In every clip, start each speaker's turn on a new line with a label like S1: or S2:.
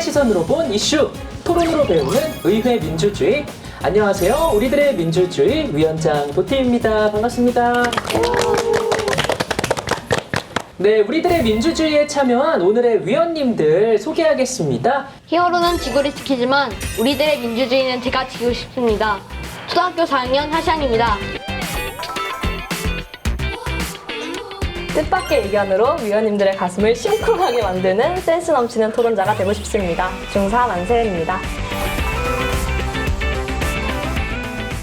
S1: 시선으로 본 이슈, 토론으로 배우는 의회 민주주의. 안녕하세요. 우리들의 민주주의 위원장 도티입니다. 반갑습니다. 네, 우리들의 민주주의에 참여한 오늘의 위원님들 소개하겠습니다.
S2: 히어로는 지구를 지키지만 우리들의 민주주의는 제가 지키고 싶습니다. 초등학교 4학년 하시안입니다.
S3: 뜻밖의 의견으로 위원님들의 가슴을 심쿵하게 만드는 센스 넘치는 토론자가 되고 싶습니다. 중4 만세입니다.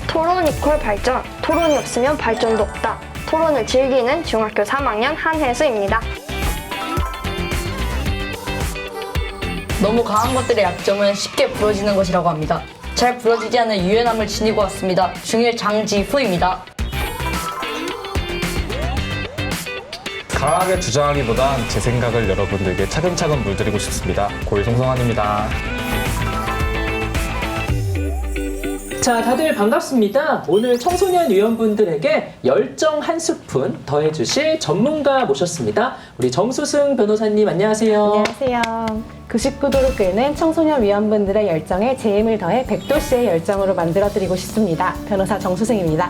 S4: 토론 이퀄 발전, 토론이 없으면 발전도 없다. 토론을 즐기는 중학교 3학년 한혜수입니다.
S5: 너무 강한 것들의 약점은 쉽게 부러지는 것이라고 합니다. 잘 부러지지 않는 유연함을 지니고 왔습니다. 중1 장지후입니다.
S6: 강하게 주장하기보단 제 생각을 여러분들께 차근차근 물드리고 싶습니다. 고1 송성환입니다.
S1: 자, 다들 반갑습니다. 오늘 청소년 위원분들에게 열정 한 스푼 더해주실 전문가 모셨습니다. 우리 정수승 변호사님 안녕하세요.
S3: 안녕하세요. 99도로 끓는 청소년 위원분들의 열정에 제 힘을 더해 100도씨의 열정으로 만들어드리고 싶습니다. 변호사 정수승입니다.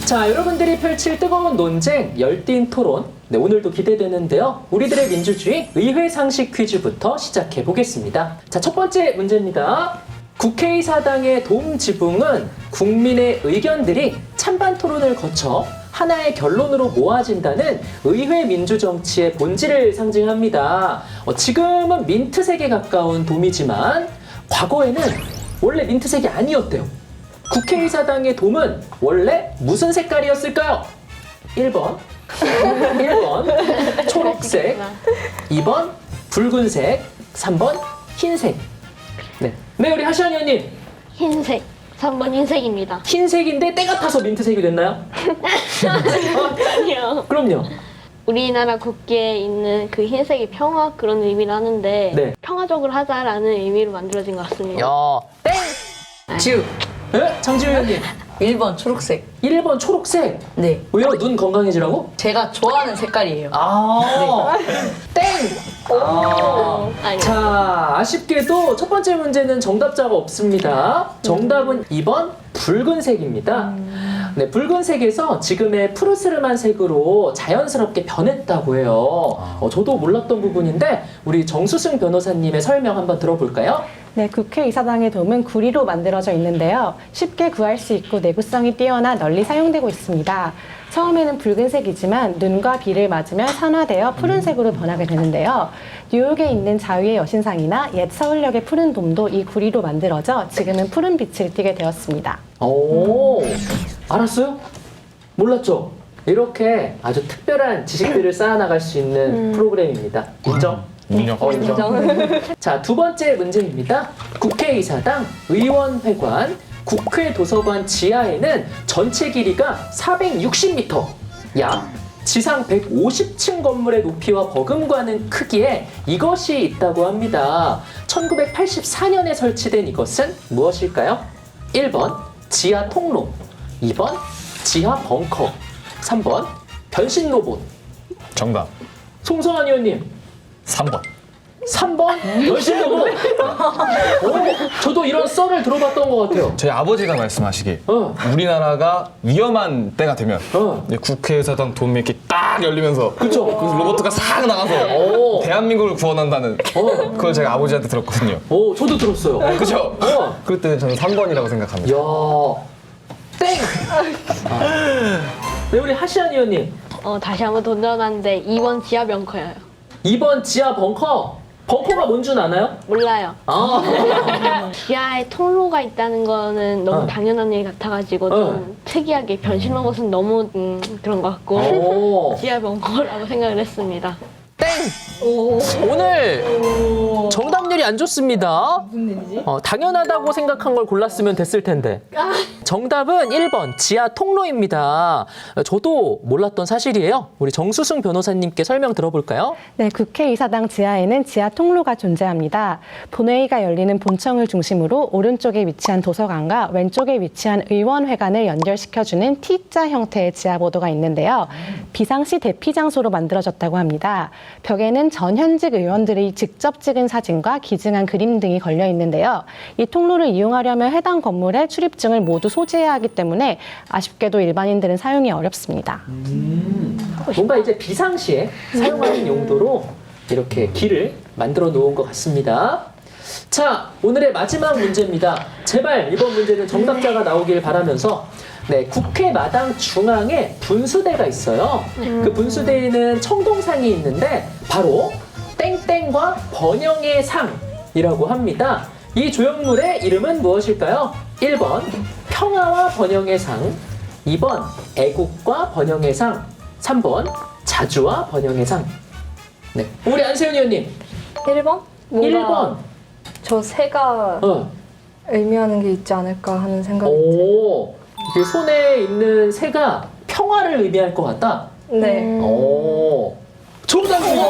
S1: 자, 여러분들이 펼칠 뜨거운 논쟁, 열띤 토론. 네, 오늘도 기대되는데요. 우리들의 민주주의 의회 상식 퀴즈부터 시작해 보겠습니다. 자, 첫 번째 문제입니다. 국회의사당의 동지붕은 국민의 의견들이 찬반 토론을 거쳐 하나의 결론으로 모아진다는 의회 민주정치의 본질을 상징합니다. 지금은 민트색에 가까운 돔이지만 과거에는 원래 민트색이 아니었대요. 국회의사당의 돔은 원래 무슨 색깔이었을까요? 1번 초록색, 2번 붉은색, 3번 흰색. 네, 우리 하시안 의원님.
S2: 흰색. 3번 흰색입니다.
S1: 흰색인데 때가 타서 민트색이 됐나요?
S2: 아니요.
S1: 그럼요.
S2: 우리나라 국기에 있는 그 흰색이 평화 그런 의미를 하는데
S1: 네.
S2: 평화적으로 하자라는 의미로 만들어진 것 같습니다.
S5: 땡! 지우!
S1: 네? 장지우 의원님.
S5: 1번 초록색.
S1: 1번 초록색.
S5: 네.
S1: 왜요? 눈 건강해지라고?
S5: 제가 좋아하는 색깔이에요.
S1: 땡!
S2: 아니요.
S1: 자, 아쉽게도 첫 번째 문제는 정답자가 없습니다. 정답은 2번 붉은색입니다. 네, 붉은색에서 지금의 푸르스름한 색으로 자연스럽게 변했다고 해요. 저도 몰랐던 부분인데 우리 정수승 변호사님의 설명 한번 들어볼까요?
S3: 네, 국회의사당의 돔은 구리로 만들어져 있는데요. 쉽게 구할 수 있고 내구성이 뛰어나 널리 사용되고 있습니다. 처음에는 붉은색이지만 눈과 비를 맞으면 산화되어 푸른색으로 변하게 되는데요. 뉴욕에 있는 자유의 여신상이나 옛 서울역의 푸른 돔도 이 구리로 만들어져 지금은 푸른 빛을 띠게 되었습니다.
S1: 오, 알았어요? 몰랐죠? 이렇게 아주 특별한 지식들을 쌓아나갈 수 있는 프로그램입니다. 인정?
S6: 인정.
S1: 인정. 자, 두 번째 문제입니다. 국회의사당, 의원회관, 국회 도서관 지하에는 전체 길이가 460m, 약 지상 150층 건물의 높이와 버금가는 크기에 이것이 있다고 합니다. 1984년에 설치된 이것은 무엇일까요? 1번 지하 통로, 2번 지하 벙커, 3번 변신 로봇.
S6: 정답.
S1: 송성환 의원님.
S6: 3번.
S1: 3번 변신 로봇. 저도 이런 썰을 들어봤던 것 같아요.
S6: 저희 아버지가 말씀하시길 우리나라가 위험한 때가 되면 이제 국회의사당 돔이 이렇게 딱 열리면서
S1: 그쵸?
S6: 그래서 로봇가 싹 나가서
S1: 오.
S6: 대한민국을 구원한다는 그걸 제가 아버지한테 들었거든요.
S1: 저도 들었어요.
S6: 그죠? 그럴 때는 저는 3번이라고 생각합니다.
S1: 야, 땡. 네, 우리 하시안 의원님.
S2: 다시 한번 도전하는데 2번 지하 벙커예요.
S1: 2번 지하 벙커. 벙커가 뭔 줄 아나요?
S2: 몰라요.
S1: 아,
S2: 지하에 통로가 있다는 거는 너무 당연한 일 같아가지고 좀 특이하게 변신 로봇은 너무 그런 것 같고
S1: 오.
S2: 지하 벙커라고 생각을 했습니다.
S1: 오늘 정답률이 안 좋습니다. 무슨 일이지? 당연하다고 생각한 걸 골랐으면 됐을 텐데. 정답은 1번 지하 통로입니다. 저도 몰랐던 사실이에요. 우리 정수승 변호사님께 설명 들어볼까요?
S3: 네, 국회의사당 지하에는 지하 통로가 존재합니다. 본회의가 열리는 본청을 중심으로 오른쪽에 위치한 도서관과 왼쪽에 위치한 의원회관을 연결시켜주는 T자 형태의 지하보도가 있는데요. 비상시 대피 장소로 만들어졌다고 합니다. 벽에는 전 현직 의원들이 직접 찍은 사진과 기증한 그림 등이 걸려 있는데요. 이 통로를 이용하려면 해당 건물의 출입증을 모두 소지해야 하기 때문에 아쉽게도 일반인들은 사용이 어렵습니다.
S1: 뭔가 이제 비상시에 사용하는 용도로 이렇게 길을 만들어 놓은 것 같습니다. 자, 오늘의 마지막 문제입니다. 제발 이번 문제는 정답자가 나오길 바라면서 네, 국회 마당 중앙에 분수대가 있어요. 그 분수대에는 청동상이 있는데 바로 땡땡과 번영의 상이라고 합니다. 이 조형물의 이름은 무엇일까요? 1번 평화와 번영의 상, 2번 애국과 번영의 상, 3번 자주와 번영의 상. 네, 우리 안세윤 의원님
S7: 1번?
S1: 1번.
S7: 저 새가 의미하는 게 있지 않을까 하는 생각이 들어요.
S1: 오, 그 손에 있는 새가 평화를 의미할 것 같다.
S7: 네.
S1: 오, 정답입니다.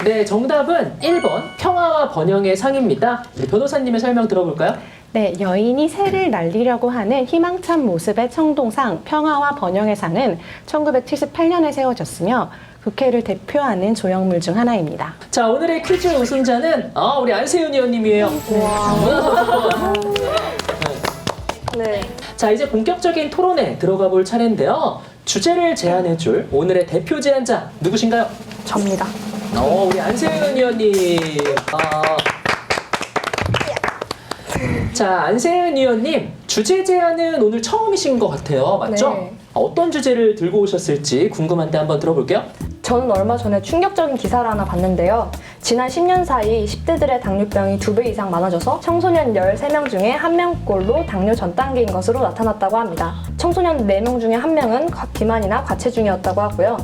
S1: 네, 정답은 1번 평화와 번영의 상입니다. 우리 변호사님의 설명 들어볼까요?
S3: 네, 여인이 새를 날리려고 하는 희망찬 모습의 청동상 평화와 번영의 상은 1978년에 세워졌으며 국회를 대표하는 조형물 중 하나입니다.
S1: 자, 오늘의 퀴즈 우승자는 우리 안세윤 의원님이에요.
S7: 네.
S1: 자, 이제 본격적인 토론에 들어가 볼 차례인데요. 주제를 제안해 줄 오늘의 대표 제안자 누구신가요?
S7: 접니다.
S1: 우리 안세윤 의원님. 자, 안세윤 의원님, 주제 제안은 오늘 처음이신 것 같아요. 맞죠?
S7: 네.
S1: 어떤 주제를 들고 오셨을지 궁금한데 한번 들어볼게요.
S7: 저는 얼마 전에 충격적인 기사를 하나 봤는데요. 지난 10년 사이 10대들의 당뇨병이 2배 이상 많아져서 청소년 13명 중에 1명꼴로 당뇨 전 단계인 것으로 나타났다고 합니다. 청소년 4명 중에 1명은 비만이나 과체중이었다고 하고요.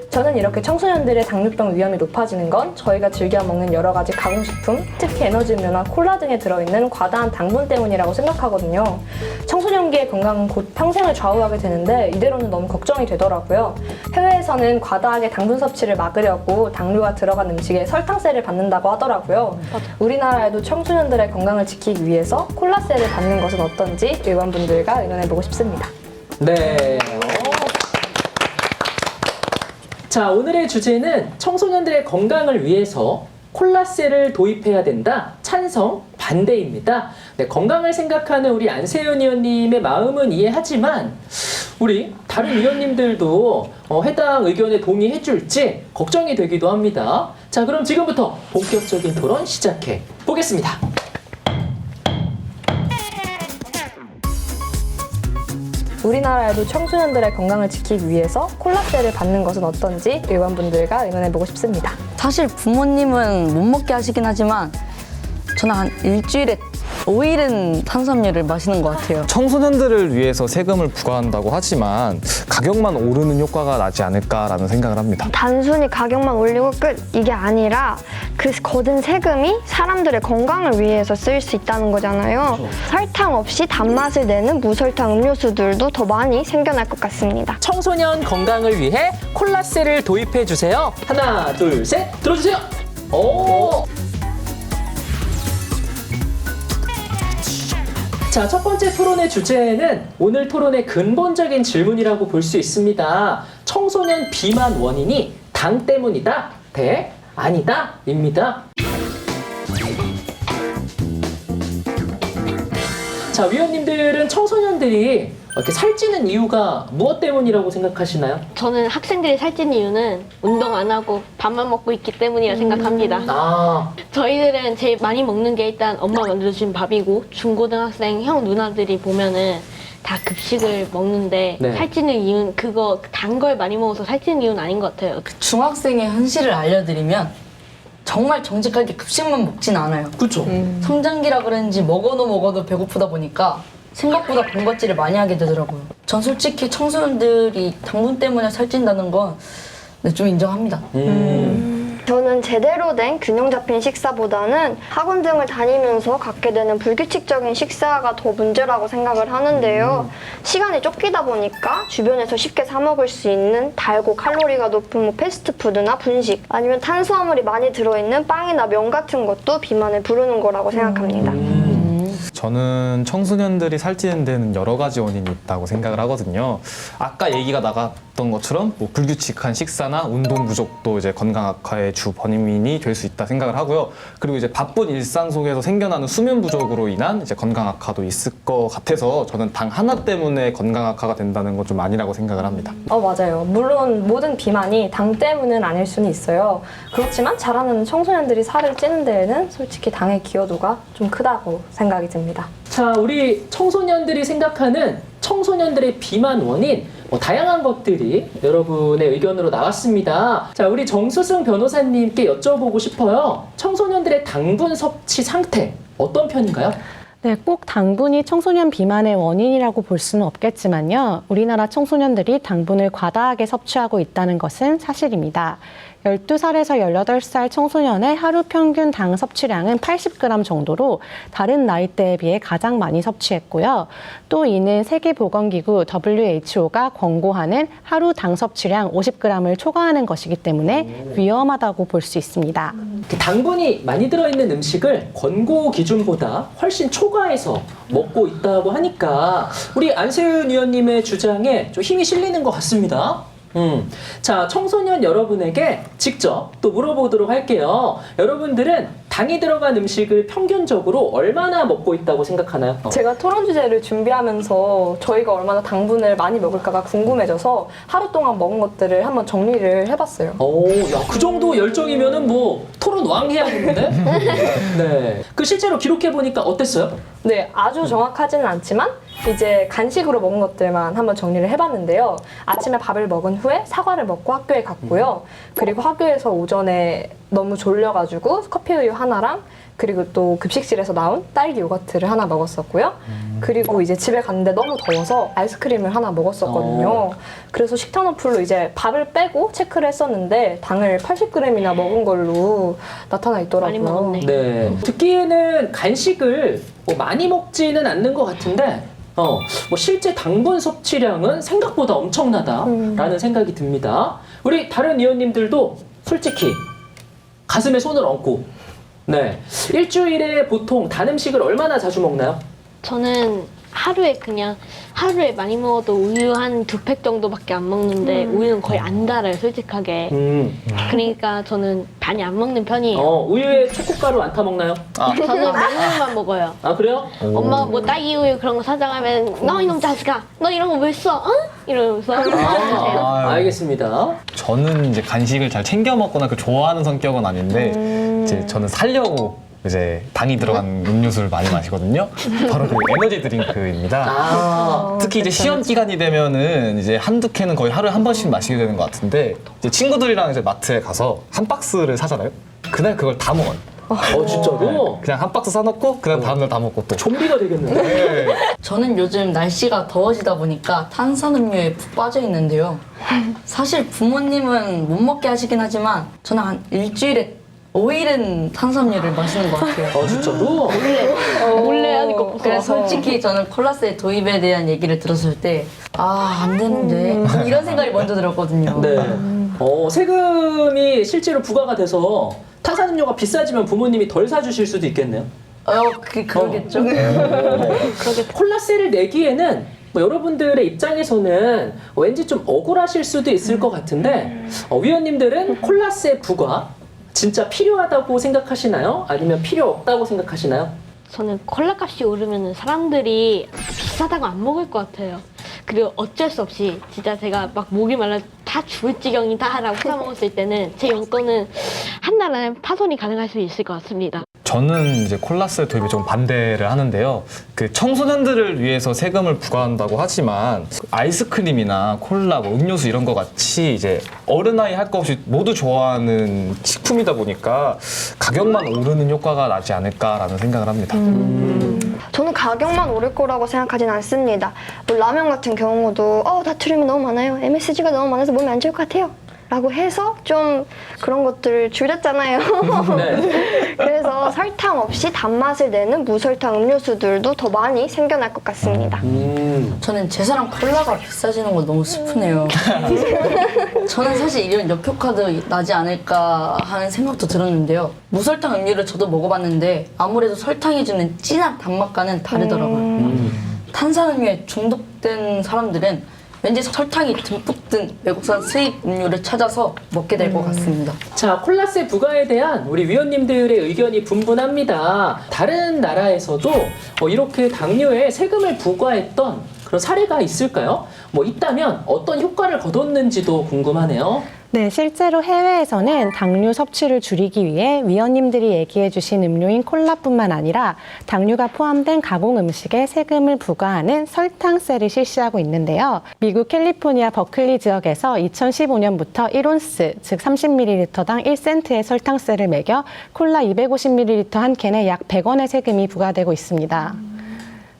S7: 저는 이렇게 청소년들의 당뇨병 위험이 높아지는 건 저희가 즐겨 먹는 여러 가지 가공식품, 특히 에너지 음료나 콜라 등에 들어있는 과다한 당분 때문이라고 생각하거든요. 청소년기의 건강은 곧 평생을 좌우하게 되는데 이대로는 너무 걱정이 되더라고요. 해외에서는 과다하게 당분 섭취를 막으려고 당류가 들어간 음식에 설탕세를 받는다고 하더라고요. 우리나라에도 청소년들의 건강을 지키기 위해서 콜라세를 받는 것은 어떤지 의원분들과 의논해보고 싶습니다.
S1: 네. 자, 오늘의 주제는 청소년들의 건강을 위해서 콜라세를 도입해야 된다. 찬성, 반대입니다. 네, 건강을 생각하는 우리 안세윤 의원님의 마음은 이해하지만 우리 다른 의원님들도 해당 의견에 동의해 줄지 걱정이 되기도 합니다. 자, 그럼 지금부터 본격적인 토론 시작해 보겠습니다.
S7: 우리나라에도 청소년들의 건강을 지키기 위해서 콜라세를 받는 것은 어떤지 의원분들과 의논해보고 싶습니다.
S5: 사실 부모님은 못 먹게 하시긴 하지만 저는 한 일주일에 5일은 탄수화물을 마시는 것 같아요.
S6: 청소년들을 위해서 세금을 부과한다고 하지만 가격만 오르는 효과가 나지 않을까라는 생각을 합니다.
S4: 단순히 가격만 올리고 끝 이게 아니라 그 거둔 세금이 사람들의 건강을 위해서 쓰일 수 있다는 거잖아요. 설탕 없이 단맛을 내는 무설탕 음료수들도 더 많이 생겨날 것 같습니다.
S1: 청소년 건강을 위해 콜라세를 도입해 주세요. 하나, 둘, 셋, 들어주세요. 오. 자, 첫 번째 토론의 주제는 오늘 토론의 근본적인 질문이라고 볼 수 있습니다. 청소년 비만 원인이 당 때문이다 대 아니다 입니다. 자, 위원님들은 청소년들이 이렇게 살찌는 이유가 무엇 때문이라고 생각하시나요?
S2: 저는 학생들이 살찐 이유는 운동 안 하고 밥만 먹고 있기 때문이라 생각합니다. 저희들은 제일 많이 먹는 게 일단 엄마가 만들어준 밥이고 중고등학생 형 누나들이 보면은 다 급식을 먹는데
S1: 네.
S2: 살찌는 이유는 그거 단 걸 많이 먹어서 살찌는 이유는 아닌 것 같아요.
S5: 중학생의 현실을 알려드리면 정말 정직하게 급식만 먹진 않아요.
S1: 그렇죠.
S5: 성장기라 그런지 먹어도 배고프다 보니까 생각보다 군것질을 많이 하게 되더라고요. 전 솔직히 청소년들이 당분 때문에 살찐다는 건 좀 인정합니다.
S4: 저는 제대로 된 균형 잡힌 식사보다는 학원 등을 다니면서 갖게 되는 불규칙적인 식사가 더 문제라고 생각을 하는데요. 시간이 쫓기다 보니까 주변에서 쉽게 사 먹을 수 있는 달고 칼로리가 높은 패스트푸드나 분식 아니면 탄수화물이 많이 들어있는 빵이나 면 같은 것도 비만을 부르는 거라고 생각합니다.
S6: 저는 청소년들이 살찌는 데는 여러 가지 원인이 있다고 생각을 하거든요. 아까 얘기가 나갔던 것처럼 뭐 불규칙한 식사나 운동 부족도 이제 건강 악화의 주 원인이 될 수 있다 생각을 하고요. 그리고 이제 바쁜 일상 속에서 생겨나는 수면 부족으로 인한 이제 건강 악화도 있을 것 같아서 저는 당 하나 때문에 건강 악화가 된다는 건 좀 아니라고 생각을 합니다.
S7: 맞아요. 물론 모든 비만이 당 때문은 아닐 수는 있어요. 그렇지만 자라는 청소년들이 살을 찌는 데에는 솔직히 당의 기여도가 좀 크다고 생각이 듭니다.
S1: 자, 우리 청소년들이 생각하는 청소년들의 비만 원인 다양한 것들이 여러분의 의견으로 나왔습니다. 자, 우리 정수승 변호사님께 여쭤보고 싶어요. 청소년들의 당분 섭취 상태 어떤 편인가요?
S3: 네, 꼭 당분이 청소년 비만의 원인이라고 볼 수는 없겠지만요. 우리나라 청소년들이 당분을 과다하게 섭취하고 있다는 것은 사실입니다. 12살에서 18살 청소년의 하루 평균 당 섭취량은 80g 정도로 다른 나이대에 비해 가장 많이 섭취했고요. 또 이는 세계보건기구 WHO가 권고하는 하루 당 섭취량 50g을 초과하는 것이기 때문에 위험하다고 볼 수 있습니다.
S1: 당분이 많이 들어있는 음식을 권고 기준보다 훨씬 초과해서 먹고 있다고 하니까 우리 안세윤 위원님의 주장에 좀 힘이 실리는 것 같습니다. 자, 청소년 여러분에게 직접 또 물어보도록 할게요. 여러분들은 당이 들어간 음식을 평균적으로 얼마나 먹고 있다고 생각하나요?
S7: 제가 토론 주제를 준비하면서 저희가 얼마나 당분을 많이 먹을까가 궁금해져서 하루 동안 먹은 것들을 한번 정리를 해봤어요.
S1: 야, 그 정도 열정이면은 뭐 토론 왕 해야겠는데? 네. 그 실제로 기록해보니까 어땠어요?
S7: 네, 아주 정확하지는 않지만 이제 간식으로 먹은 것들만 한번 정리를 해봤는데요. 아침에 밥을 먹은 후에 사과를 먹고 학교에 갔고요. 그리고 학교에서 오전에 너무 졸려가지고 커피 우유 하나랑 그리고 또 급식실에서 나온 딸기 요거트를 하나 먹었었고요. 그리고 이제 집에 갔는데 너무 더워서 아이스크림을 하나 먹었었거든요. 그래서 식단 어플로 이제 밥을 빼고 체크를 했었는데 당을 80g이나 먹은 걸로 나타나 있더라고요.
S2: 많이 먹었네.
S1: 네. 듣기에는 간식을 많이 먹지는 않는 것 같은데 뭐 실제 당분 섭취량은 생각보다 엄청나다라는 생각이 듭니다. 우리 다른 위원님들도 솔직히 가슴에 손을 얹고 네, 일주일에 보통 단 음식을 얼마나 자주 먹나요?
S2: 저는 하루에 많이 먹어도 우유 한 2팩 정도밖에 안 먹는데 우유는 거의 안 달아요, 솔직하게. 그러니까 저는 많이 안 먹는 편이에요.
S1: 우유에 초코가루 안 타 먹나요?
S2: 저는 맨물만 먹어요.
S1: 아, 그래요?
S2: 엄마가 뭐 딸기 우유 그런 거 사장하면 너 이놈 자식아, 너 이런 거 왜 써? 응? 이러면서 주세요.
S1: 알겠습니다.
S6: 저는 이제 간식을 잘 챙겨 먹거나 좋아하는 성격은 아닌데 이제 저는 살려고 이제 당이 들어간 음료수를 많이 마시거든요. 바로 그 에너지 드링크입니다. 특히 이제 시험 기간이 되면은 이제 한두 캔은 거의 하루에 한 번씩 마시게 되는 것 같은데 이제 친구들이랑 이제 마트에 가서 한 박스를 사잖아요. 그날 그걸 다 먹어요.
S1: 진짜로?
S6: 그냥 한 박스 사놓고 그냥 다음날 다 먹고 또.
S1: 좀비가 되겠는데?
S6: 네.
S5: 저는 요즘 날씨가 더워지다 보니까 탄산음료에 푹 빠져 있는데요. 사실 부모님은 못 먹게 하시긴 하지만 저는 한 일주일에 5일은 탄산음료를 마시는 것 같아요.
S1: 진짜로?
S2: 몰래 하니까 무서워.
S5: 그래서 솔직히 저는 콜라스의 도입에 대한 얘기를 들었을 때 안 되는데 이런 생각이 먼저 들었거든요.
S1: 네. 세금이 실제로 부과가 돼서 탄산음료가 비싸지면 부모님이 덜 사주실 수도 있겠네요.
S5: 그러겠죠.
S1: 콜라세를 내기에는 여러분들의 입장에서는 왠지 좀 억울하실 수도 있을 것 같은데 위원님들은 콜라세 부과 진짜 필요하다고 생각하시나요? 아니면 필요 없다고 생각하시나요?
S2: 저는 콜라 값이 오르면 사람들이 비싸다고 안 먹을 것 같아요. 그리고 어쩔 수 없이 진짜 제가 막 목이 말라 다 죽을 지경이다 라고 사 먹었을 때는 제 용돈은 한 달 안에 파손이 가능할 수 있을 것 같습니다.
S6: 저는 이제 콜라세 도입에 좀 반대를 하는데요. 그 청소년들을 위해서 세금을 부과한다고 하지만 아이스크림이나 콜라, 음료수 이런 거 같이 이제 어른아이 할 거 없이 모두 좋아하는 식품이다 보니까 가격만 오르는 효과가 나지 않을까라는 생각을 합니다.
S4: 저는 가격만 오를 거라고 생각하진 않습니다. 뭐 라면 같은 경우도 나트륨이 너무 많아요. MSG가 너무 많아서 몸에 안 좋을 것 같아요. 라고 해서 좀 그런 것들을 줄였잖아요.
S1: 네.
S4: 그래서 설탕 없이 단맛을 내는 무설탕 음료수들도 더 많이 생겨날 것 같습니다.
S5: 저는 제사랑 콜라가 비싸지는 거 너무 슬프네요. 저는 사실 이런 역효과도 나지 않을까 하는 생각도 들었는데요. 무설탕 음료를 저도 먹어봤는데 아무래도 설탕이 주는 진한 단맛과는 다르더라고요. 탄산음료에 중독된 사람들은 왠지 설탕이 듬뿍 든 외국산 수입 음료를 찾아서 먹게 될 것 같습니다.
S1: 자, 콜라세 부과에 대한 우리 위원님들의 의견이 분분합니다. 다른 나라에서도 이렇게 당뇨에 세금을 부과했던 그런 사례가 있을까요? 뭐 있다면 어떤 효과를 거뒀는지도 궁금하네요.
S3: 네, 실제로 해외에서는 당류 섭취를 줄이기 위해 위원님들이 얘기해 주신 음료인 콜라뿐만 아니라 당류가 포함된 가공 음식에 세금을 부과하는 설탕세를 실시하고 있는데요. 미국 캘리포니아 버클리 지역에서 2015년부터 1온스, 즉 30ml당 1센트의 설탕세를 매겨 콜라 250ml 한 캔에 약 100원의 세금이 부과되고 있습니다.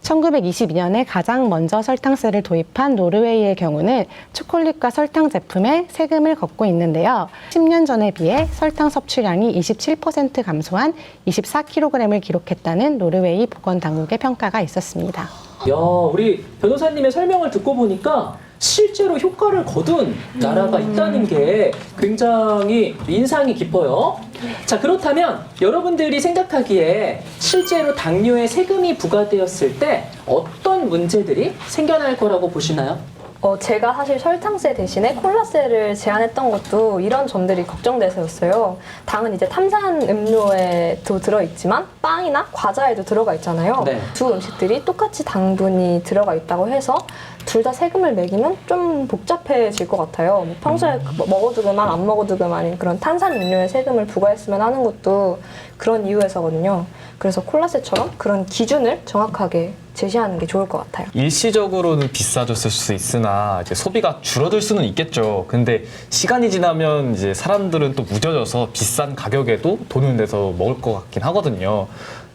S3: 1922년에 가장 먼저 설탕세를 도입한 노르웨이의 경우는 초콜릿과 설탕 제품에 세금을 걷고 있는데요. 10년 전에 비해 설탕 섭취량이 27% 감소한 24kg을 기록했다는 노르웨이 보건당국의 평가가 있었습니다.
S1: 야, 우리 변호사님의 설명을 듣고 보니까 실제로 효과를 거둔 나라가 있다는 게 굉장히 인상이 깊어요. 자, 그렇다면 여러분들이 생각하기에 실제로 당뇨에 세금이 부과되었을 때 어떤 문제들이 생겨날 거라고 보시나요?
S7: 제가 사실 설탕세 대신에 콜라세를 제안했던 것도 이런 점들이 걱정돼서였어요. 당은 이제 탄산 음료에도 들어있지만 빵이나 과자에도 들어가 있잖아요.
S1: 네.
S7: 두 음식들이 똑같이 당분이 들어가 있다고 해서 둘 다 세금을 매기면 좀 복잡해질 것 같아요. 뭐 평소에 먹어도 그만 안 먹어도 그만인 그런 탄산 음료에 세금을 부과했으면 하는 것도 그런 이유에서거든요. 그래서 콜라세처럼 그런 기준을 정확하게 제시하는 게 좋을 것 같아요.
S6: 일시적으로는 비싸졌을 수 있으나 이제 소비가 줄어들 수는 있겠죠. 근데 시간이 지나면 이제 사람들은 또 무뎌져서 비싼 가격에도 돈을 내서 먹을 것 같긴 하거든요.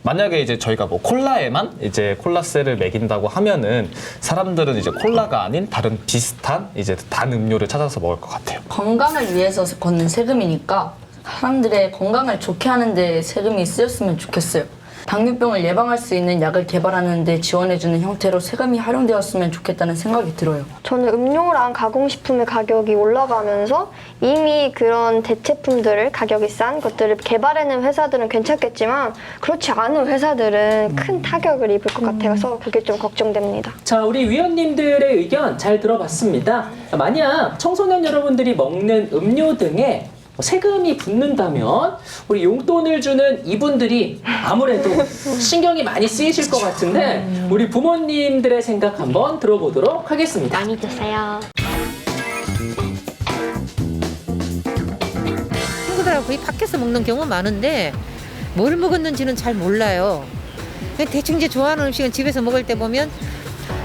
S6: 만약에 이제 저희가 뭐 콜라에만 이제 콜라세를 매긴다고 하면은 사람들은 이제 콜라가 아닌 다른 비슷한 이제 단 음료를 찾아서 먹을 것 같아요.
S5: 건강을 위해서 걷는 세금이니까 사람들의 건강을 좋게 하는데 세금이 쓰였으면 좋겠어요. 당뇨병을 예방할 수 있는 약을 개발하는 데 지원해주는 형태로 세금이 활용되었으면 좋겠다는 생각이 들어요.
S4: 저는 음료랑 가공식품의 가격이 올라가면서 이미 그런 대체품들을 가격이 싼 것들을 개발해낸 회사들은 괜찮겠지만 그렇지 않은 회사들은 큰 타격을 입을 것 같아서 그게 좀 걱정됩니다.
S1: 자, 우리 위원님들의 의견 잘 들어봤습니다. 만약 청소년 여러분들이 먹는 음료 등에 세금이 붙는다면 우리 용돈을 주는 이분들이 아무래도 신경이 많이 쓰이실 것 같은데 우리 부모님들의 생각 한번 들어보도록 하겠습니다.
S2: 많이 드세요.
S8: 친구들하고 거의 밖에서 먹는 경우 많은데 뭘 먹었는지는 잘 몰라요. 그냥 대충 이제 좋아하는 음식은 집에서 먹을 때 보면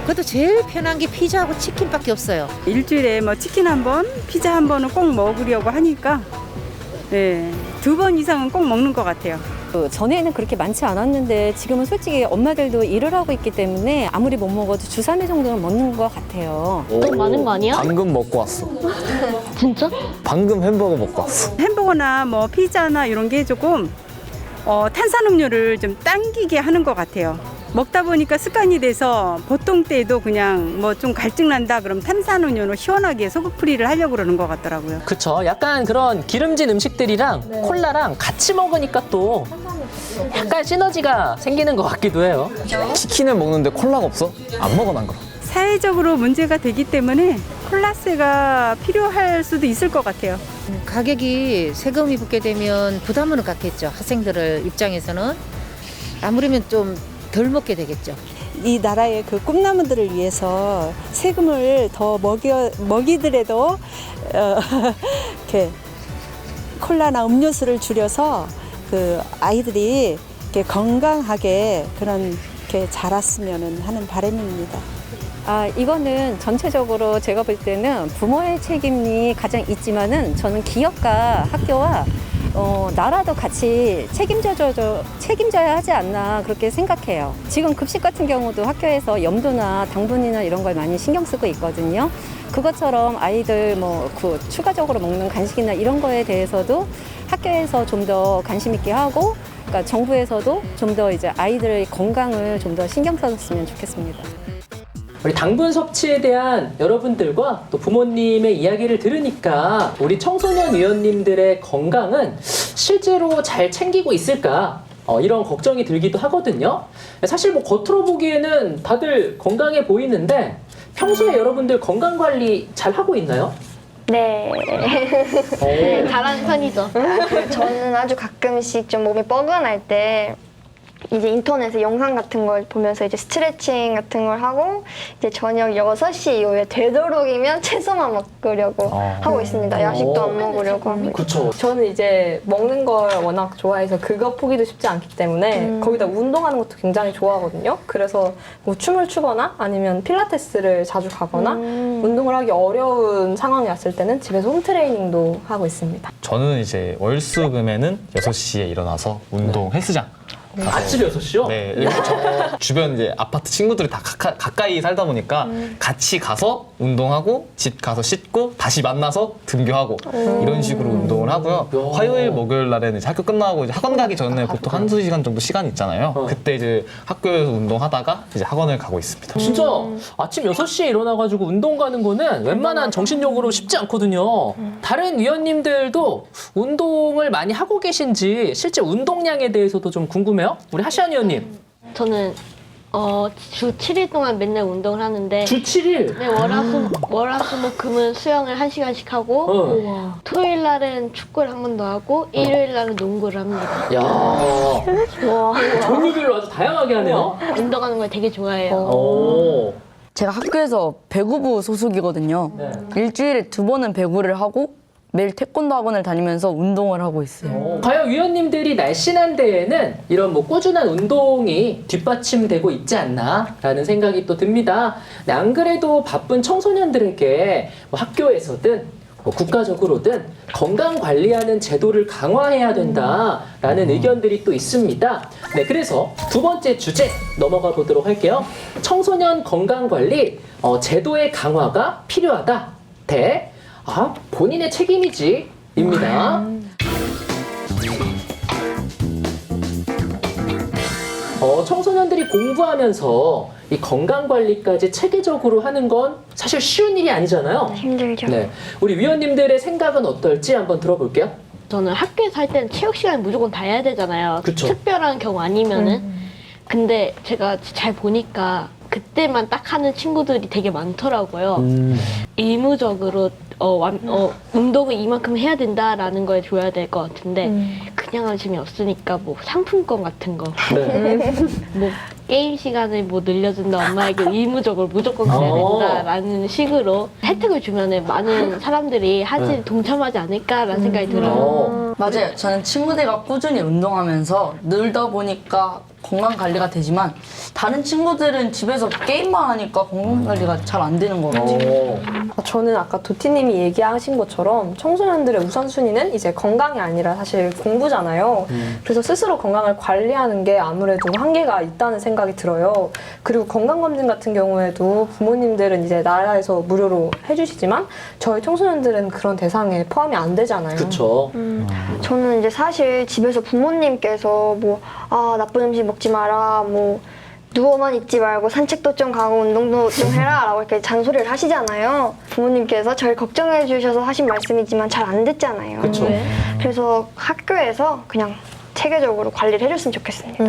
S8: 그것도 제일 편한 게 피자하고 치킨밖에 없어요.
S9: 일주일에 뭐 치킨 한 번, 피자 한 번은 꼭 먹으려고 하니까 네, 2번 이상은 꼭 먹는 것 같아요.
S10: 전에는 그렇게 많지 않았는데 지금은 솔직히 엄마들도 일을 하고 있기 때문에 아무리 못 먹어도 주 3회 정도는 먹는 것 같아요.
S2: 너무 많은 거 아니야?
S6: 방금 먹고 왔어.
S2: 진짜?
S6: 방금 햄버거 먹고 왔어.
S9: 햄버거나 뭐 피자나 이런 게 조금 탄산음료를 좀 당기게 하는 것 같아요. 먹다 보니까 습관이 돼서 보통 때에도 그냥 뭐 좀 갈증 난다 그럼 탄산음료로 시원하게 소금풀이를 하려고 그러는 것 같더라고요.
S1: 그쵸. 약간 그런 기름진 음식들이랑 콜라랑 같이 먹으니까 또 약간 시너지가 생기는 것 같기도 해요.
S6: 치킨을 먹는데 콜라가 없어? 안 먹어 난 그럼.
S9: 사회적으로 문제가 되기 때문에 콜라세가 필요할 수도 있을 것 같아요.
S8: 가격이 세금이 붙게 되면 부담은 갖겠죠. 학생들 입장에서는 아무래면 좀 덜 먹게 되겠죠.
S11: 이 나라의 그 꿈나무들을 위해서 세금을 더 먹이더라도 이렇게 콜라나 음료수를 줄여서 그 아이들이 이렇게 건강하게 이렇게 자랐으면 하는 바람입니다.
S10: 이거는 전체적으로 제가 볼 때는 부모의 책임이 가장 있지만은 저는 기업과 학교와 나라도 같이 책임져야 하지 않나 그렇게 생각해요. 지금 급식 같은 경우도 학교에서 염도나 당분이나 이런 걸 많이 신경 쓰고 있거든요. 그것처럼 아이들 그 추가적으로 먹는 간식이나 이런 거에 대해서도 학교에서 좀 더 관심 있게 하고, 그러니까 정부에서도 좀 더 이제 아이들의 건강을 좀 더 신경 써줬으면 좋겠습니다.
S1: 우리 당분 섭취에 대한 여러분들과 또 부모님의 이야기를 들으니까 우리 청소년 위원님들의 건강은 실제로 잘 챙기고 있을까? 이런 걱정이 들기도 하거든요. 사실 뭐 겉으로 보기에는 다들 건강해 보이는데 평소에 여러분들 건강 관리 잘 하고 있나요?
S4: 네.
S2: 네, 잘하는 편이죠.
S4: 저는 아주 가끔씩 좀 몸이 뻐근할 때 이제 인터넷에 영상 같은 걸 보면서 이제 스트레칭 같은 걸 하고 이제 저녁 6시 이후에 되도록이면 채소만 먹으려고 하고 있습니다. 야식도 안 먹으려고 합니다.
S1: 그렇죠.
S7: 저는 이제 먹는 걸 워낙 좋아해서 그거 포기도 쉽지 않기 때문에 거기다 운동하는 것도 굉장히 좋아하거든요. 그래서 뭐 춤을 추거나 아니면 필라테스를 자주 가거나 운동을 하기 어려운 상황이 왔을 때는 집에서 홈트레이닝도 하고 있습니다.
S6: 저는 이제 월수금에는 6시에 일어나서 운동 헬스장
S1: 아침 6시요?
S6: 네, 저 주변 이제 아파트 친구들이 다 가까이 살다 보니까 같이 가서 운동하고 집 가서 씻고 다시 만나서 등교하고 이런 식으로 운동을 하고요. 화요일, 목요일 날에는 이제 학교 끝나고 이제 학원 가기 전에 보통 1-2시간 정도 시간이 있잖아요. 그때 이제 학교에서 운동하다가 이제 학원을 가고 있습니다.
S1: 진짜 아침 6시에 일어나가지고 운동 가는 거는 웬만한 정신력으로 쉽지 않거든요. 다른 위원님들도 운동을 많이 하고 계신지 실제 운동량에 대해서도 좀 궁금해요. 우리 하시안 위원님.
S2: 저는 주 7일 동안 맨날 운동을 하는데
S1: 주 7일?
S2: 네, 월화수목금은 수영을 1시간씩 하고 토요일 날은 축구를 한 번 더 하고 일요일 날은 농구를 합니다.
S1: 야, 종류별로 아주 다양하게 하네요.
S2: 운동하는 걸 되게 좋아해요.
S1: 오.
S5: 제가 학교에서 배구부 소속이거든요.
S1: 네.
S5: 일주일에 2번은 배구를 하고 매일 태권도 학원을 다니면서 운동을 하고 있어요.
S1: 과연 위원님들이 날씬한 데에는 이런 뭐 꾸준한 운동이 뒷받침되고 있지 않나라는 생각이 또 듭니다. 네, 안 그래도 바쁜 청소년들에게 뭐 학교에서든 뭐 국가적으로든 건강 관리하는 제도를 강화해야 된다라는 의견들이 또 있습니다. 네, 그래서 두 번째 주제 넘어가 보도록 할게요. 청소년 건강 관리 제도의 강화가 필요하다. 대 본인의 책임이지 입니다. 청소년들이 공부하면서 이 건강관리까지 체계적으로 하는 건 사실 쉬운 일이 아니잖아요.
S4: 힘들죠.
S1: 네, 우리 위원님들의 생각은 어떨지 한번 들어볼게요.
S2: 저는 학교에서 할 때는 체육 시간을 무조건 다 해야 되잖아요.
S1: 그쵸.
S2: 특별한 경우 아니면은. 근데 제가 잘 보니까 그때만 딱 하는 친구들이 되게 많더라고요. 의무적으로 운동을 이만큼 해야 된다라는 거에 줘야 될 것 같은데 그냥 하면 재미없으니까 뭐 상품권 같은 거
S1: 네.
S2: 뭐 게임 시간을 뭐 늘려준다 엄마에게 의무적으로 무조건 그래야 된다라는 식으로 혜택을 주면은 많은 사람들이 동참하지 않을까라는 생각이 들어요.
S5: 맞아요. 저는 친구들과 꾸준히 운동하면서 늘다 보니까 건강 관리가 되지만 다른 친구들은 집에서 게임만 하니까 건강 관리가 잘 안 되는 것 같아요.
S7: 저는 아까 도티님이 얘기하신 것처럼 청소년들의 우선순위는 이제 건강이 아니라 사실 공부잖아요. 그래서 스스로 건강을 관리하는 게 아무래도 한계가 있다는 생각이 들어요. 그리고 건강검진 같은 경우에도 부모님들은 이제 나라에서 무료로 해주시지만 저희 청소년들은 그런 대상에 포함이 안 되잖아요.
S1: 그렇죠.
S4: 저는 이제 사실 집에서 부모님께서 뭐 나쁜 음식 먹지 마라, 뭐 누워만 있지 말고 산책도 좀 가고 운동도 좀 해라 라고 이렇게 잔소리를 하시잖아요. 부모님께서 저를 걱정해 주셔서 하신 말씀이지만 잘 안 듣잖아요.
S1: 그렇죠.
S4: 그래서 학교에서 그냥 체계적으로 관리를 해줬으면 좋겠습니다.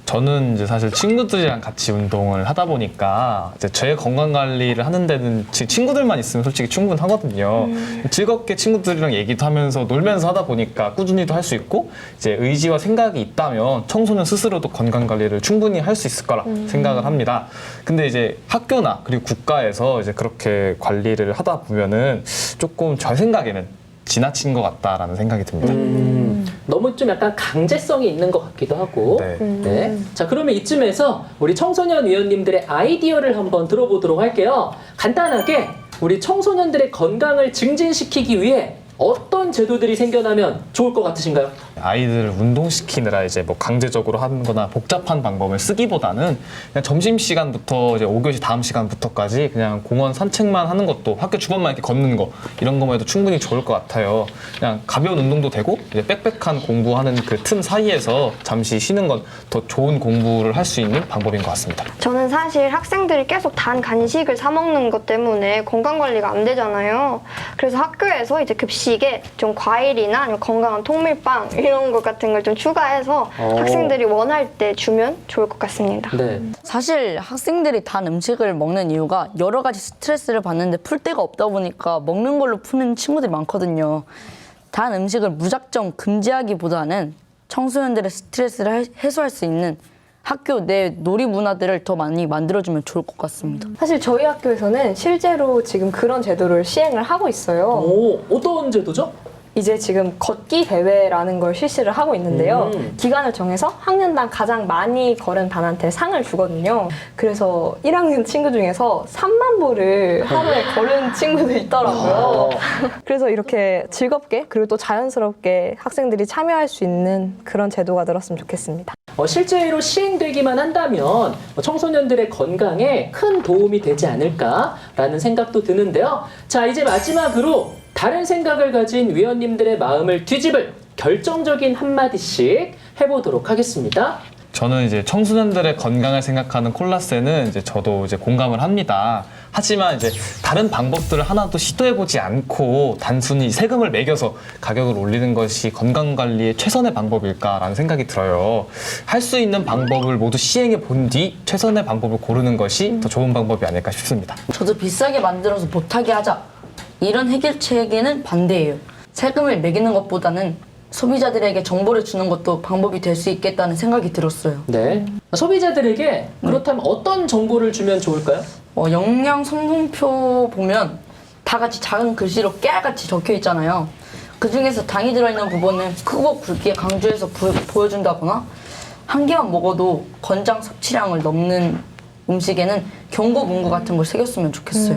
S6: 저는 이제 사실 친구들이랑 같이 운동을 하다 보니까 이제 제 건강 관리를 하는 데는 친구들만 있으면 솔직히 충분하거든요. 즐겁게 친구들이랑 얘기도 하면서 놀면서 하다 보니까 꾸준히도 할 수 있고 이제 의지와 생각이 있다면 청소년 스스로도 건강 관리를 충분히 할 수 있을 거라 생각을 합니다. 근데 이제 학교나 그리고 국가에서 이제 그렇게 관리를 하다 보면은 조금 제 생각에는 지나친 것 같다라는 생각이 듭니다.
S1: 너무 좀 약간 강제성이 있는 것 같기도 하고.
S6: 네.
S1: 네. 자, 그러면 이쯤에서 우리 청소년 위원님들의 아이디어를 한번 들어보도록 할게요. 간단하게 우리 청소년들의 건강을 증진시키기 위해 어떤 제도들이 생겨나면 좋을 것 같으신가요?
S6: 아이들을 운동시키느라 이제 뭐 강제적으로 하는 거나 복잡한 방법을 쓰기보다는 그냥 점심시간부터 이제 5교시 다음 시간부터까지 그냥 공원 산책만 하는 것도 학교 주변만 이렇게 걷는 거 이런 거만 해도 충분히 좋을 것 같아요. 그냥 가벼운 운동도 되고 이제 빽빽한 공부하는 그 틈 사이에서 잠시 쉬는 건 더 좋은 공부를 할 수 있는 방법인 것 같습니다.
S4: 저는 사실 학생들이 계속 단 간식을 사 먹는 것 때문에 건강 관리가 안 되잖아요. 그래서 학교에서 이제 급식에 좀 과일이나 아니면 건강한 통밀빵 이런 것 같은 걸 좀 추가해서 학생들이 원할 때 주면 좋을 것 같습니다.
S1: 네.
S5: 사실 학생들이 단 음식을 먹는 이유가 여러 가지 스트레스를 받는데 풀 데가 없다 보니까 먹는 걸로 푸는 친구들이 많거든요. 단 음식을 무작정 금지하기보다는 청소년들의 스트레스를 해소할 수 있는 학교 내 놀이 문화들을 더 많이 만들어주면 좋을 것 같습니다.
S7: 사실 저희 학교에서는 실제로 지금 그런 제도를 시행을 하고 있어요.
S1: 오, 어떤 제도죠?
S7: 이제 지금 걷기 대회라는 걸 실시를 하고 있는데요. 기간을 정해서 학년당 가장 많이 걸은 반한테 상을 주거든요. 그래서 1학년 친구 중에서 3만 보를 하루에 걸은 친구도 있더라고요. 그래서 이렇게 즐겁게 그리고 또 자연스럽게 학생들이 참여할 수 있는 그런 제도가 늘었으면 좋겠습니다.
S1: 실제로 시행되기만 한다면 청소년들의 건강에 큰 도움이 되지 않을까라는 생각도 드는데요. 자, 이제 마지막으로 다른 생각을 가진 위원님들의 마음을 뒤집을 결정적인 한마디씩 해보도록 하겠습니다.
S6: 저는 이제 청소년들의 건강을 생각하는 콜라세는 이제 저도 이제 공감을 합니다. 하지만 이제 다른 방법들을 하나도 시도해보지 않고 단순히 세금을 매겨서 가격을 올리는 것이 건강관리의 최선의 방법일까라는 생각이 들어요. 할 수 있는 방법을 모두 시행해 본 뒤 최선의 방법을 고르는 것이 더 좋은 방법이 아닐까 싶습니다.
S5: 저도 비싸게 만들어서 못하게 하자. 이런 해결책에는 반대예요. 세금을 매기는 것보다는 소비자들에게 정보를 주는 것도 방법이 될 수 있겠다는 생각이 들었어요.
S1: 네. 소비자들에게 그렇다면 어떤 정보를 주면 좋을까요?
S5: 영양 성분표 보면 다 같이 작은 글씨로 깨알같이 적혀 있잖아요. 그 중에서 당이 들어있는 부분은 크고 굵게 강조해서 보여준다거나 한 개만 먹어도 권장 섭취량을 넘는 음식에는 경고 문구 같은 걸 새겼으면 좋겠어요.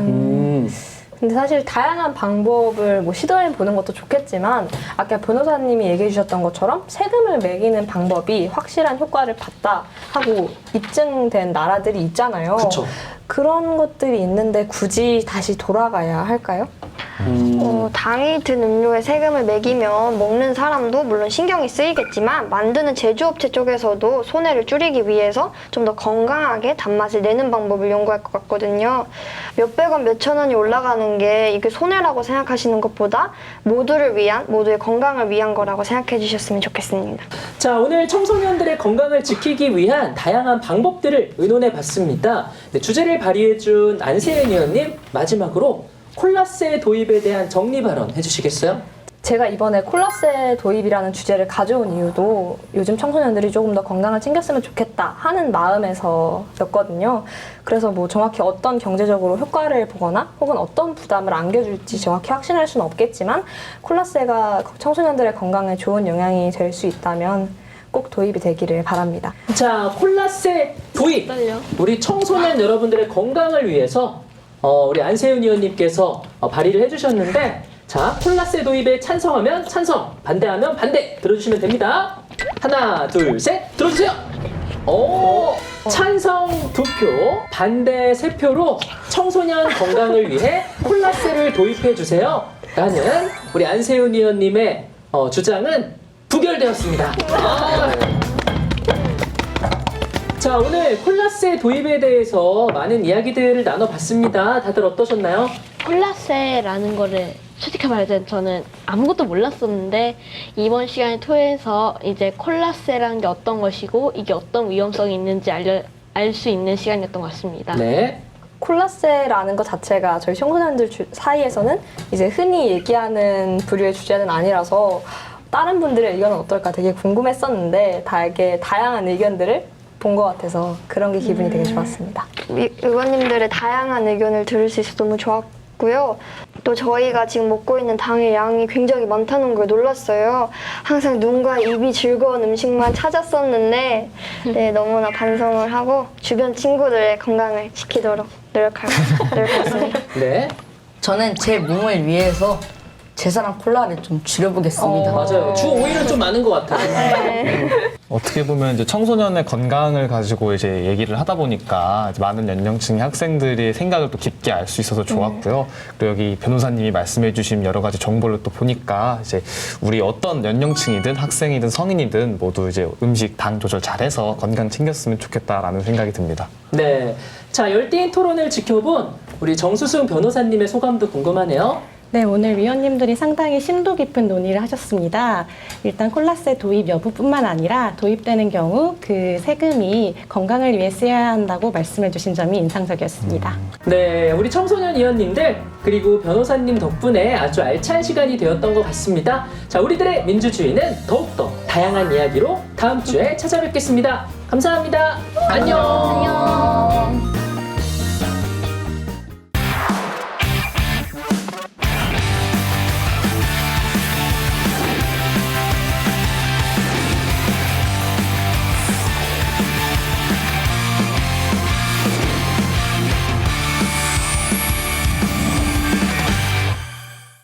S7: 근데 사실 다양한 방법을 시도해 보는 것도 좋겠지만 아까 변호사님이 얘기해 주셨던 것처럼 세금을 매기는 방법이 확실한 효과를 봤다 하고 입증된 나라들이 있잖아요.
S1: 그쵸.
S7: 그런 것들이 있는데 굳이 다시 돌아가야 할까요?
S4: 당이 든 음료에 세금을 매기면 먹는 사람도 물론 신경이 쓰이겠지만 만드는 제조업체 쪽에서도 손해를 줄이기 위해서 좀 더 건강하게 단맛을 내는 방법을 연구할 것 같거든요. 몇백 원, 몇천 원이 올라가는 게 이게 손해라고 생각하시는 것보다 모두를 위한, 모두의 건강을 위한 거라고 생각해 주셨으면 좋겠습니다.
S1: 자, 오늘 청소년들의 건강을 지키기 위한 다양한 방법들을 의논해 봤습니다. 네, 주제를 발의해준 안세은 의원님, 마지막으로 콜라세 도입에 대한 정리 발언 해주시겠어요?
S7: 제가 이번에 콜라세 도입이라는 주제를 가져온 이유도 요즘 청소년들이 조금 더 건강을 챙겼으면 좋겠다 하는 마음에서였거든요. 그래서 정확히 어떤 경제적으로 효과를 보거나 혹은 어떤 부담을 안겨줄지 정확히 확신할 수는 없겠지만 콜라세가 청소년들의 건강에 좋은 영향이 될 수 있다면 꼭 도입이 되기를 바랍니다.
S1: 자, 콜라세 도입! 우리 청소년 여러분들의 건강을 위해서 우리 안세윤 의원님께서 발의를 해주셨는데, 자, 콜라세 도입에 찬성하면 찬성, 반대하면 반대 들어주시면 됩니다. 하나, 둘, 셋, 들어주세요. 오, 찬성 2표, 반대 3표로 청소년 건강을 위해 콜라세를 도입해 주세요 라는 우리 안세윤 의원님의 주장은 부결되었습니다. 자, 오늘 콜라세 도입에 대해서 많은 이야기들을 나눠봤습니다. 다들 어떠셨나요?
S2: 콜라세라는 거를 솔직히 말해서 저는 아무것도 몰랐었는데 이번 시간을 통해서 이제 콜라세라는 게 어떤 것이고 이게 어떤 위험성이 있는지 알 수 있는 시간이었던 것 같습니다.
S1: 네.
S7: 콜라세라는 것 자체가 저희 청소년들 사이에서는 이제 흔히 얘기하는 부류의 주제는 아니라서 다른 분들의 의견은 어떨까 되게 궁금했었는데 되게 다양한 의견들을 본 것 같아서 그런 게 기분이 되게 좋았습니다.
S4: 의원님들의 다양한 의견을 들을 수 있어서 너무 좋았고요. 또 저희가 지금 먹고 있는 당의 양이 굉장히 많다는 걸 놀랐어요. 항상 눈과 입이 즐거운 음식만 찾았었는데 네, 너무나 반성을 하고 주변 친구들의 건강을 지키도록 노력하겠습니다.
S1: 네.
S5: 저는 제 몸을 위해서 제사랑 콜라를 좀 줄여보겠습니다.
S1: 맞아요. 주 5일은 좀 많은 것 같아요.
S6: 어떻게 보면 이제 청소년의 건강을 가지고 이제 얘기를 하다 보니까 이제 많은 연령층의 학생들의 생각을 또 깊게 알 수 있어서 좋았고요. 그리고 여기 변호사님이 말씀해주신 여러 가지 정보를 또 보니까 이제 우리 어떤 연령층이든 학생이든 성인이든 모두 이제 음식 당 조절 잘해서 건강 챙겼으면 좋겠다라는 생각이 듭니다.
S1: 네. 자, 열띤 토론을 지켜본 우리 정수승 변호사님의 소감도 궁금하네요.
S3: 네, 오늘 위원님들이 상당히 심도 깊은 논의를 하셨습니다. 일단 콜라세 도입 여부뿐만 아니라 도입되는 경우 그 세금이 건강을 위해 쓰여야 한다고 말씀해 주신 점이 인상적이었습니다.
S1: 네, 우리 청소년 위원님들 그리고 변호사님 덕분에 아주 알찬 시간이 되었던 것 같습니다. 자, 우리들의 민주주의는 더욱더 다양한 이야기로 다음 주에 찾아뵙겠습니다. 감사합니다. 안녕.